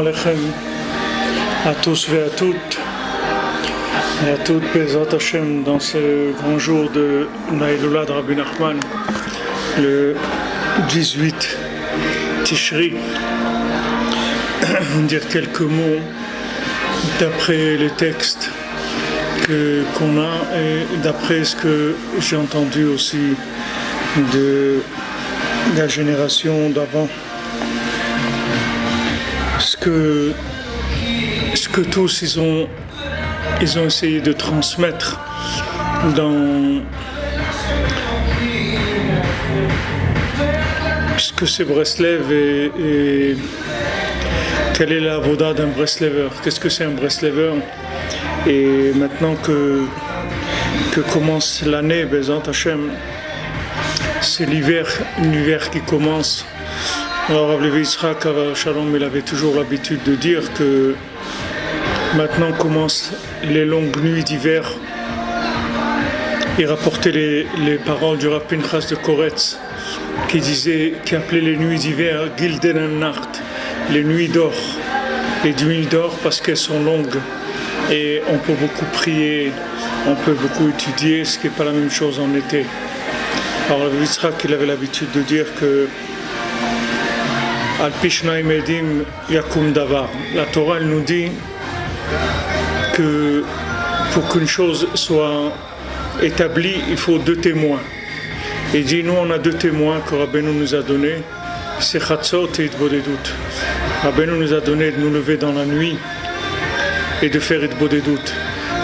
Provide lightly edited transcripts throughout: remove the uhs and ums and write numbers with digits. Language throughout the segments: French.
Alechem, à tous et à toutes, Bezrat Hashem, dans ce grand jour de Naïloula de Rabbi Nachman, le 18 Tishri. Dire quelques mots d'après les textes qu'on a et d'après ce que j'ai entendu aussi de la génération d'avant. Ce que tous ils ont essayé de transmettre dans ce que c'est Breslev et quelle est la voda d'un Breslever, qu'est-ce que c'est un Breslever. Et maintenant que commence l'année, Bezrat Hashem, c'est l'hiver qui commence. Alors Rav Levi Yitzhak Shalom, il avait toujours l'habitude de dire que maintenant commencent les longues nuits d'hiver. Il rapportait les paroles du Rav Pinchas de Koretz qui appelait les nuits d'hiver Gilden Nacht, les nuits d'or. Les nuits d'or parce qu'elles sont longues et on peut beaucoup prier, on peut beaucoup étudier, ce qui n'est pas la même chose en été. Alors Rav Yitzhak, il avait l'habitude de dire que Al Pishnaim Edim Yakum Davar. La Torah elle nous dit que pour qu'une chose soit établie, il faut 2 témoins. Et il dit, nous on a 2 témoins que Rabbeinu nous a donnés, c'est Chatzot et Itbodedut. Rabbeinu nous a donné de nous lever dans la nuit et de faire Itbodedut.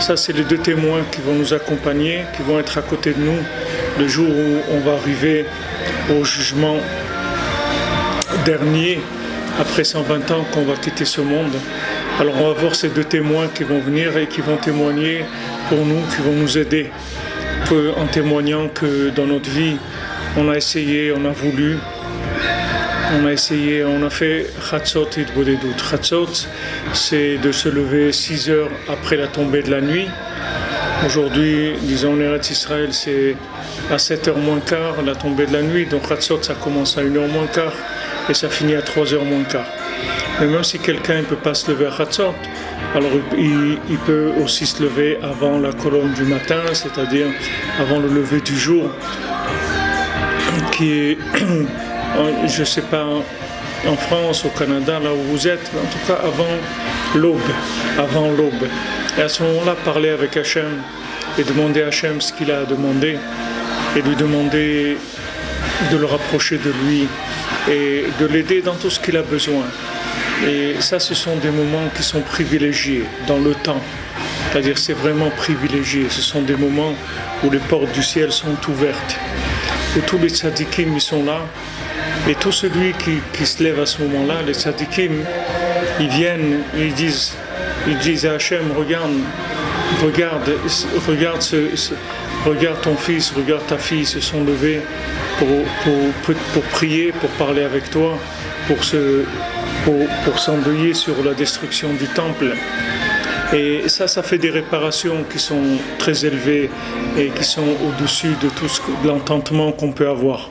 Ça c'est les 2 témoins qui vont nous accompagner, qui vont être à côté de nous le jour où on va arriver au jugement dernier, après 120 ans qu'on va quitter ce monde. Alors on va voir ces 2 témoins qui vont venir et qui vont témoigner pour nous, qui vont nous aider, en témoignant que dans notre vie, on a essayé, on a voulu, on a fait Chatzot et Itbodedut. Chatzot, c'est de se lever 6 heures après la tombée de la nuit. Aujourd'hui, disons en Eretz Israël, c'est à 7h moins quart la tombée de la nuit. Donc Chatzot, ça commence à 1h moins quart et ça finit à 3h moins quart. Mais même si quelqu'un ne peut pas se lever à Chatzot, alors il peut aussi se lever avant la colonne du matin, c'est-à-dire avant le lever du jour, qui est, je ne sais pas, en France, au Canada, là où vous êtes, en tout cas avant l'aube. Et à ce moment-là, parler avec Hachem et demander à Hachem ce qu'il a à demander et lui demander de le rapprocher de lui et de l'aider dans tout ce qu'il a besoin. Et ça, ce sont des moments qui sont privilégiés dans le temps. C'est-à-dire, c'est vraiment privilégié. Ce sont des moments où les portes du ciel sont ouvertes, où tous les tzadikim, ils sont là. Et tout celui qui se lève à ce moment-là, les tzadikim, ils viennent, ils disent à Hachem, regarde ton fils, regarde ta fille, ils se sont levés pour prier, pour parler avec toi, pour s'endeuiller sur la destruction du temple. Et ça fait des réparations qui sont très élevées et qui sont au-dessus de tout l'entendement qu'on peut avoir.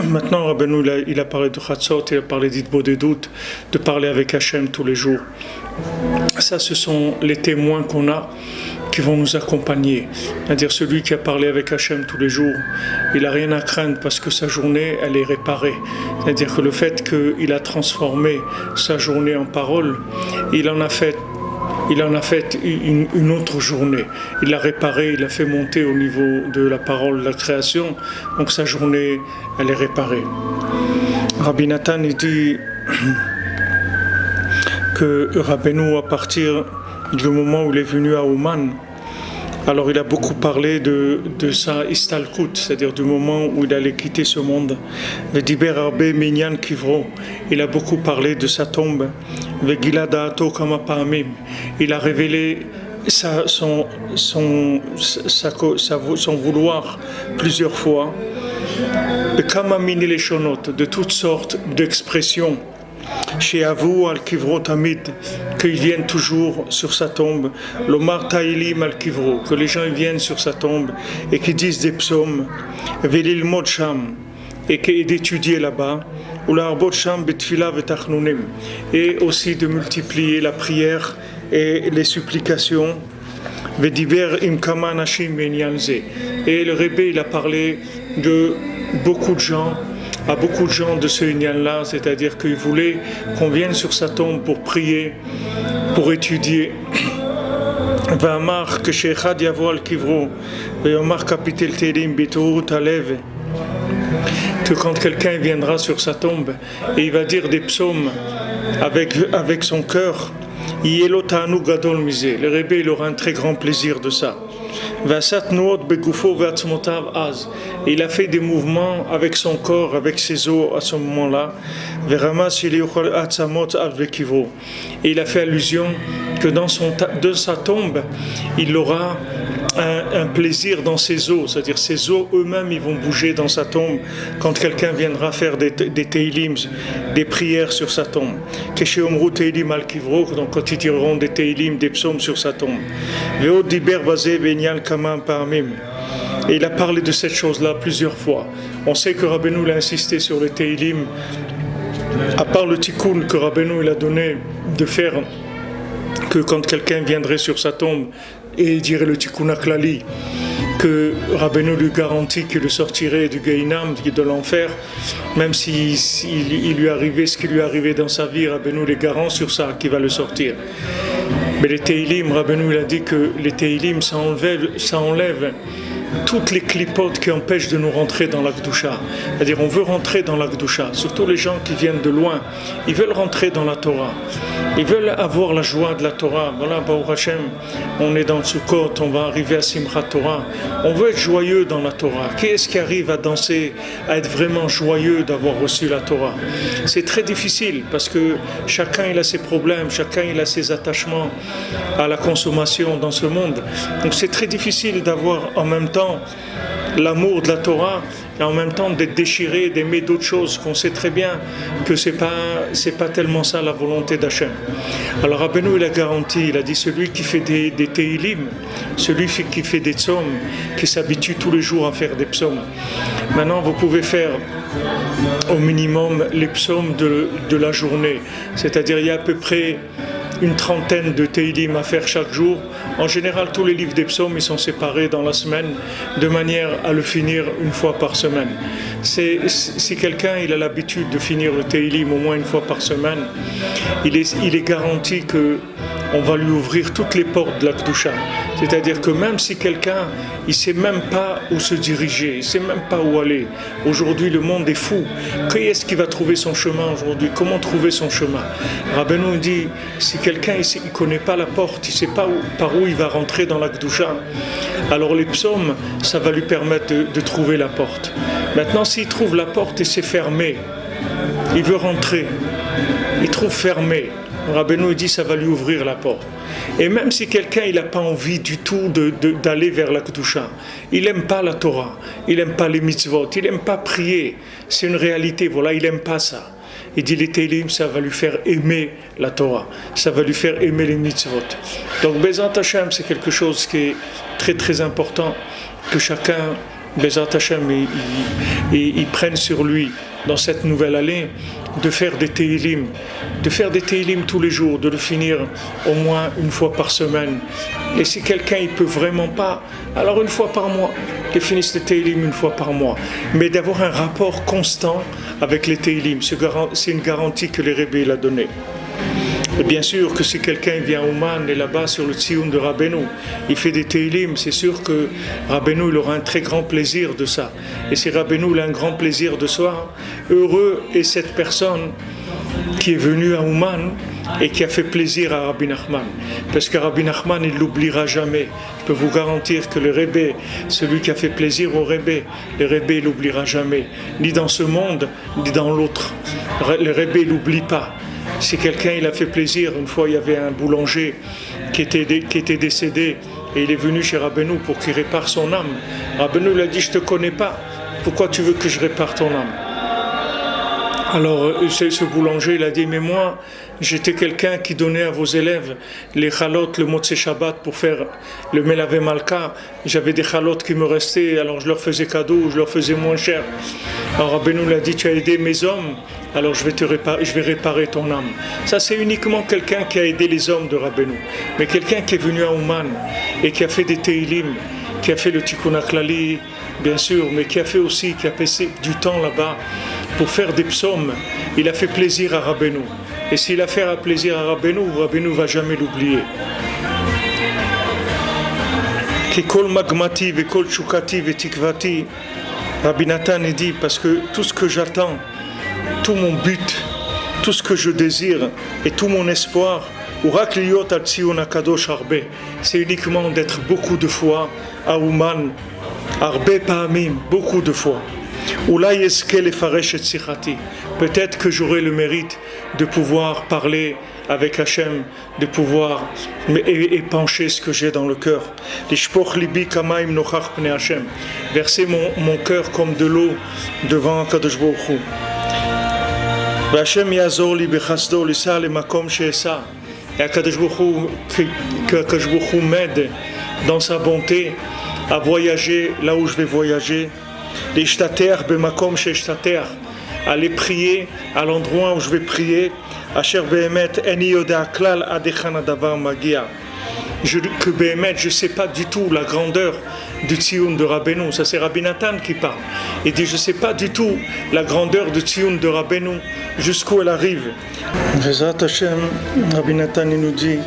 Maintenant, Rabbeinu, il a parlé de Chatzot, il a parlé d'Itbodedut, de parler avec Hachem tous les jours. Ça, ce sont les témoins qu'on a qui vont nous accompagner. C'est-à-dire celui qui a parlé avec Hachem tous les jours, il n'a rien à craindre parce que sa journée, elle est réparée. C'est-à-dire que le fait qu'il a transformé sa journée en parole, il en a fait une autre journée. Il l'a réparé, il l'a fait monter au niveau de la parole, de la création. Donc sa journée, elle est réparée. Rabbi Nathan, il dit que Rabbeinu, à partir du moment où il est venu à Ouman, alors il a beaucoup parlé de sa istalkut, c'est-à-dire du moment où il allait quitter ce monde. Vediber arbe minyan kivro, il a beaucoup parlé de sa tombe. Vegila da'ato kama pa'amim, il a révélé son vouloir plusieurs fois. Kama mini leshonot, de toutes sortes d'expressions. Chez Avou al-Kivro Tamid, qu'ils viennent toujours sur sa tombe, l'Omar Taïlim al-Kivro, que les gens viennent sur sa tombe et qui disent des psaumes, Velil Modsham, et d'étudier là-bas, et aussi de multiplier la prière et les supplications. Et le Rebbe, il a parlé de beaucoup de gens, à beaucoup de gens de ce Inyan-là, c'est-à-dire qu'il voulait qu'on vienne sur sa tombe pour prier, pour étudier. Que quand quelqu'un viendra sur sa tombe et il va dire des psaumes avec son cœur, le Rebbe, il aura un très grand plaisir de ça. Il a fait des mouvements avec son corps, avec ses os à ce moment-là. Et il a fait allusion que de sa tombe, il aura un plaisir dans ses os, c'est-à-dire ses os eux-mêmes, ils vont bouger dans sa tombe quand quelqu'un viendra faire des teilim, des prières sur sa tombe. Donc quand ils diront des teilim, des psaumes sur sa tombe. Et il a parlé de cette chose-là plusieurs fois. On sait que Rabbeinu l'a insisté sur les teilim, à part le tikkun que Rabbeinu il a donné de faire, que quand quelqu'un viendrait sur sa tombe et dirait le tikkun aklali, que Rabbeinu lui garantit qu'il le sortirait du Gehinam, de l'enfer, même s'il lui arrivait ce qui lui arrivait dans sa vie, Rabbeinu les garant sur ça, qu'il va le sortir. Mais les teilim, Rabbeinu il a dit que les teilim, ça enlève toutes les clipotes qui empêchent de nous rentrer dans la Kedusha. C'est-à-dire, on veut rentrer dans la Kedusha. Surtout les gens qui viennent de loin, ils veulent rentrer dans la Torah. Ils veulent avoir la joie de la Torah. Voilà, Baruch Hashem, on est dans Sukkot, on va arriver à Simchat Torah. On veut être joyeux dans la Torah. Qui est-ce qui arrive à danser, à être vraiment joyeux d'avoir reçu la Torah? C'est très difficile parce que chacun il a ses problèmes, chacun il a ses attachements à la consommation dans ce monde. Donc c'est très difficile d'avoir en même temps l'amour de la Torah et en même temps d'être déchiré, d'aimer d'autres choses qu'on sait très bien que c'est pas tellement ça la volonté d'Hachem. Alors Rabbeinu il a garanti, il a dit celui qui fait des teilim, celui qui fait des psaumes, qui s'habitue tous les jours à faire des psaumes. Maintenant vous pouvez faire au minimum les psaumes de la journée, c'est-à-dire il y a à peu près une trentaine de teilim à faire chaque jour. En général, tous les livres des psaumes ils sont séparés dans la semaine de manière à le finir une fois par semaine. Si quelqu'un il a l'habitude de finir le teilim au moins une fois par semaine, il est garanti que on va lui ouvrir toutes les portes de la Kedusha. C'est-à-dire que même si quelqu'un il ne sait même pas où se diriger, il ne sait même pas où aller. Aujourd'hui, le monde est fou. Qui est-ce qui va trouver son chemin aujourd'hui? Comment trouver son chemin? Rabbeinu dit, si quelqu'un il ne connaît pas la porte, il ne sait pas par où il va rentrer dans la Kedusha, alors les psaumes, ça va lui permettre de trouver la porte. Maintenant, s'il trouve la porte et c'est fermé, il veut rentrer, il trouve fermé, Rabbeinu dit ça va lui ouvrir la porte. Et même si quelqu'un il n'a pas envie du tout d'aller vers la Kedusha, il n'aime pas la Torah, il n'aime pas les mitzvot, il n'aime pas prier, c'est une réalité, voilà, il n'aime pas ça. Il dit les teilim, ça va lui faire aimer la Torah, ça va lui faire aimer les mitzvot. Donc Bezat Hashem, c'est quelque chose qui est très très important, que chacun, Bezat Hashem, il prenne sur lui dans cette nouvelle année, de faire des teilim tous les jours, de le finir au moins une fois par semaine. Et si quelqu'un il peut vraiment pas, alors une fois par mois, qu'il finisse les teilim une fois par mois. Mais d'avoir un rapport constant avec les teilim, c'est une garantie que le Rebbe l'a donnée. Et bien sûr que si quelqu'un vient au Man et là-bas sur le Tziyun de Rabbeinu, il fait des teilim, c'est sûr que Rabbeinu il aura un très grand plaisir de ça. Et si Rabbeinu il a un grand plaisir de ça, heureux est cette personne qui est venue à Ouman et qui a fait plaisir à Rabbi Nachman. Parce que Rabbi Nachman, il ne l'oubliera jamais. Je peux vous garantir que le Rebbe, celui qui a fait plaisir au Rebbe, le Rebbe ne l'oubliera jamais, ni dans ce monde, ni dans l'autre. Le Rebbe ne l'oublie pas. Si quelqu'un il a fait plaisir, une fois il y avait un boulanger qui était décédé et il est venu chez Rabbeinu pour qu'il répare son âme. Rabbeinu lui a dit, je ne te connais pas, pourquoi tu veux que je répare ton âme? Alors, ce boulanger, il a dit, mais moi, j'étais quelqu'un qui donnait à vos élèves les chalotes, le Motzei Shabbat pour faire le Melavé Malka. J'avais des chalotes qui me restaient, alors je leur faisais cadeau, je leur faisais moins cher. Alors Rabbeinu l'a dit, tu as aidé mes hommes, alors je vais réparer ton âme. Ça, c'est uniquement quelqu'un qui a aidé les hommes de Rabbeinu. Mais quelqu'un qui est venu à Ouman et qui a fait des Teilim, qui a fait le Tikkun HaKlali, bien sûr, mais qui a passé du temps là-bas pour faire des psaumes, il a fait plaisir à Rabbeinu. Et s'il a fait plaisir à Rabbeinu ne va jamais l'oublier. Kol magmati ve kol chukati ve tikvati, Rabbi Nathan dit, parce que tout ce que j'attends, tout mon but, tout ce que je désire et tout mon espoir, c'est uniquement d'être beaucoup de fois à Ouman, Arbe Pa'amim, beaucoup de fois. Peut-être que j'aurai le mérite de pouvoir parler avec Hachem, de pouvoir épancher ce que j'ai dans le cœur. Verser mon cœur comme de l'eau devant Kadosh Baruch Hu. Et Kadosh Baruch Hu m'aide dans sa bonté à voyager là où je vais voyager. Aller prier à l'endroit où je vais prier. Que Béhémet, je ne sais pas du tout la grandeur du Tzioun de Rabbeinu. Ça, c'est Rabbi Nathan qui parle. Il dit, je ne sais pas du tout la grandeur du Tzioun de Rabbeinu, jusqu'où elle arrive. Bezrat Hashem, Rabbi Nathan il nous dit,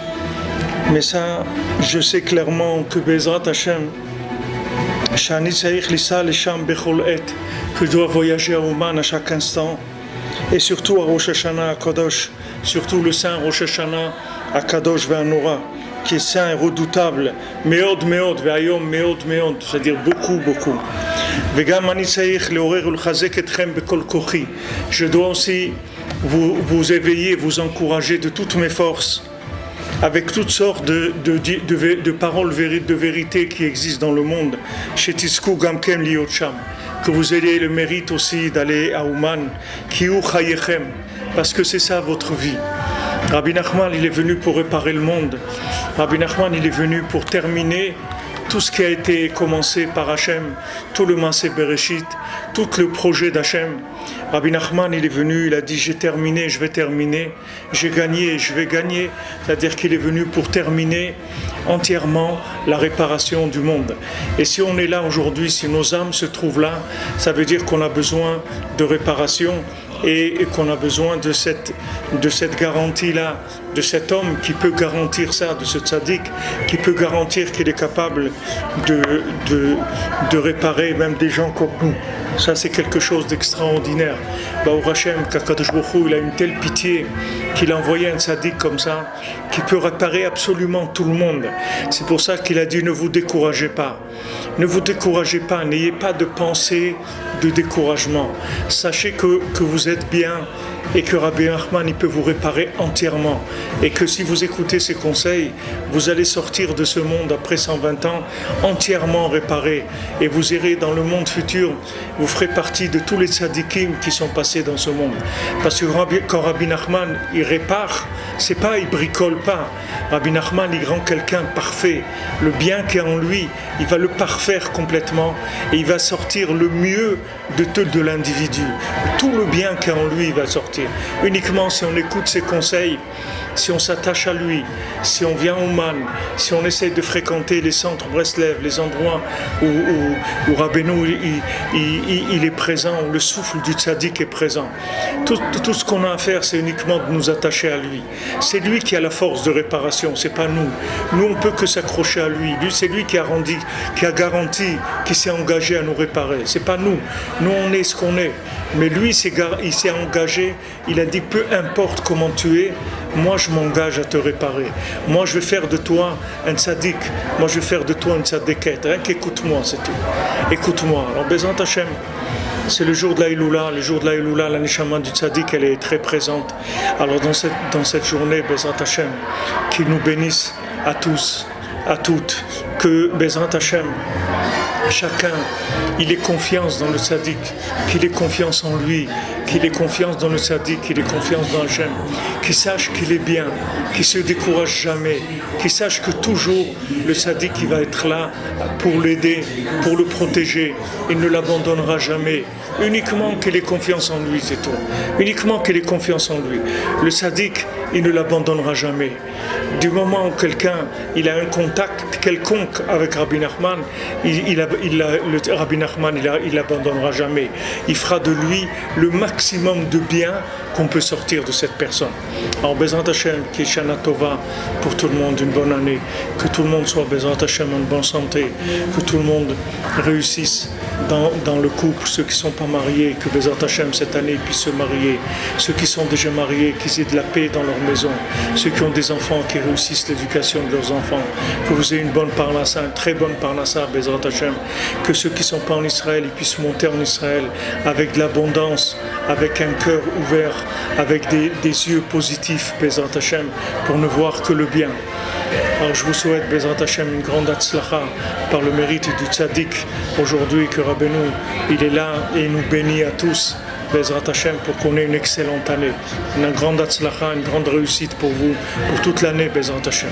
mais ça, je sais clairement que Bezrat Hashem, que je dois voyager à Ouman à chaque instant, et surtout à Rosh Hashanah à Kadosh, surtout le saint Rosh Hashanah à Kadosh Ve'anora, qui est saint et redoutable, meod meod ve'ayom meod meod, c'est-à-dire beaucoup beaucoup. Je dois aussi vous éveiller, vous encourager de toutes mes forces, avec toutes sortes de paroles de vérité qui existent dans le monde. Chez Tisku Gamkem Liotcham, que vous ayez le mérite aussi d'aller à Ouman, Kiu Chayechem, parce que c'est ça votre vie. Rabbi Nachman, il est venu pour réparer le monde. Rabbi Nachman, il est venu pour terminer tout ce qui a été commencé par Hachem, tout le Maaseh Bereshit, tout le projet d'Hachem. Rabbi Nachman, il est venu, il a dit, j'ai terminé, je vais terminer, j'ai gagné, je vais gagner. C'est-à-dire qu'il est venu pour terminer entièrement la réparation du monde. Et si on est là aujourd'hui, si nos âmes se trouvent là, ça veut dire qu'on a besoin de réparation et qu'on a besoin de cette garantie-là, de cet homme qui peut garantir ça, de ce tzaddik qui peut garantir qu'il est capable de réparer même des gens comme nous. Ça, c'est quelque chose d'extraordinaire. Baruch Hashem, qu'Akadosh Baruch Hu, il a une telle pitié qu'il a envoyé un tzaddik comme ça, qui peut réparer absolument tout le monde. C'est pour ça qu'il a dit, ne vous découragez pas. Ne vous découragez pas, n'ayez pas de pensée de découragement. Sachez que vous êtes bien et que Rabbi Nachman, il peut vous réparer entièrement. Et que si vous écoutez ses conseils, vous allez sortir de ce monde après 120 ans entièrement réparé. Et vous irez dans le monde futur, vous ferez partie de tous les tzadikim qui sont passés dans ce monde. Parce que quand Rabbi Nachman, il répare, c'est pas, il bricole pas. Rabbi Nachman, il rend quelqu'un parfait. Le bien qui est en lui, il va le parfaire complètement et il va sortir le mieux de l'individu. Tout le bien qui est en lui, il va sortir. Uniquement si on écoute ses conseils, si on s'attache à lui, si on vient au Man, si on essaie de fréquenter les centres Breslev, les endroits où Rabbeinu il est présent, où le souffle du tzaddik est présent. Tout ce qu'on a à faire, c'est uniquement de nous attacher à lui. C'est lui qui a la force de réparation, c'est pas nous. Nous, on peut que s'accrocher à lui. Lui, c'est lui qui a garanti, qui s'est engagé à nous réparer. C'est pas nous. Nous, on est ce qu'on est. Mais lui, il s'est engagé, il a dit, peu importe comment tu es, moi je m'engage à te réparer. Moi je vais faire de toi un tzaddik. Moi je vais faire de toi une tzaddikette. Rien qu'écoute-moi, c'est tout. Écoute-moi. Alors Bezrat Hashem, c'est le jour de la Iloula. Le jour de la Iloula, la neshama du tzaddik, elle est très présente. Alors dans cette journée, Bezrat Hashem, qu'il nous bénisse à tous, à toutes. Que Bezrat Hashem, chacun, il ait confiance dans le tzaddik, qu'il ait confiance en lui, qu'il ait confiance dans le tzaddik, qu'il ait confiance dans Hachem, qu'il sache qu'il est bien, qu'il ne se décourage jamais, qu'il sache que toujours le tzaddik il va être là pour l'aider, pour le protéger, il ne l'abandonnera jamais. Uniquement qu'il ait confiance en lui, c'est tout. Uniquement qu'il ait confiance en lui. Le tzaddik, il ne l'abandonnera jamais. Du moment où quelqu'un il a un contact quelconque avec Rabbi Nachman, le Rabbi Nachman il l'abandonnera jamais. Il fera de lui le maximum de bien qu'on peut sortir de cette personne. Alors Bezrat Hashem, qui est Shana Tova pour tout le monde, une bonne année, que tout le monde soit Bezrat Hashem en bonne santé, que tout le monde réussisse dans le couple, ceux qui ne sont pas mariés, que Bezrat Hashem cette année puissent se marier, ceux qui sont déjà mariés, qu'ils aient de la paix dans leur maison, ceux qui ont des enfants, qui réussissent l'éducation de leurs enfants, que vous ayez une bonne parnassa, une très bonne parnassa, Bezrat Hashem, que ceux qui ne sont pas en Israël, ils puissent monter en Israël avec de l'abondance, avec un cœur ouvert, avec des yeux positifs, Bezrat Hashem, pour ne voir que le bien. Alors je vous souhaite, Bezrat Hashem, une grande Hatzlacha par le mérite du tzaddik aujourd'hui, que Rabbeinu, il est là et nous bénit à tous, Bezrat Hashem, pour qu'on ait une excellente année. Une grande Hatzlacha, une grande réussite pour vous, pour toute l'année, Bezrat Hashem.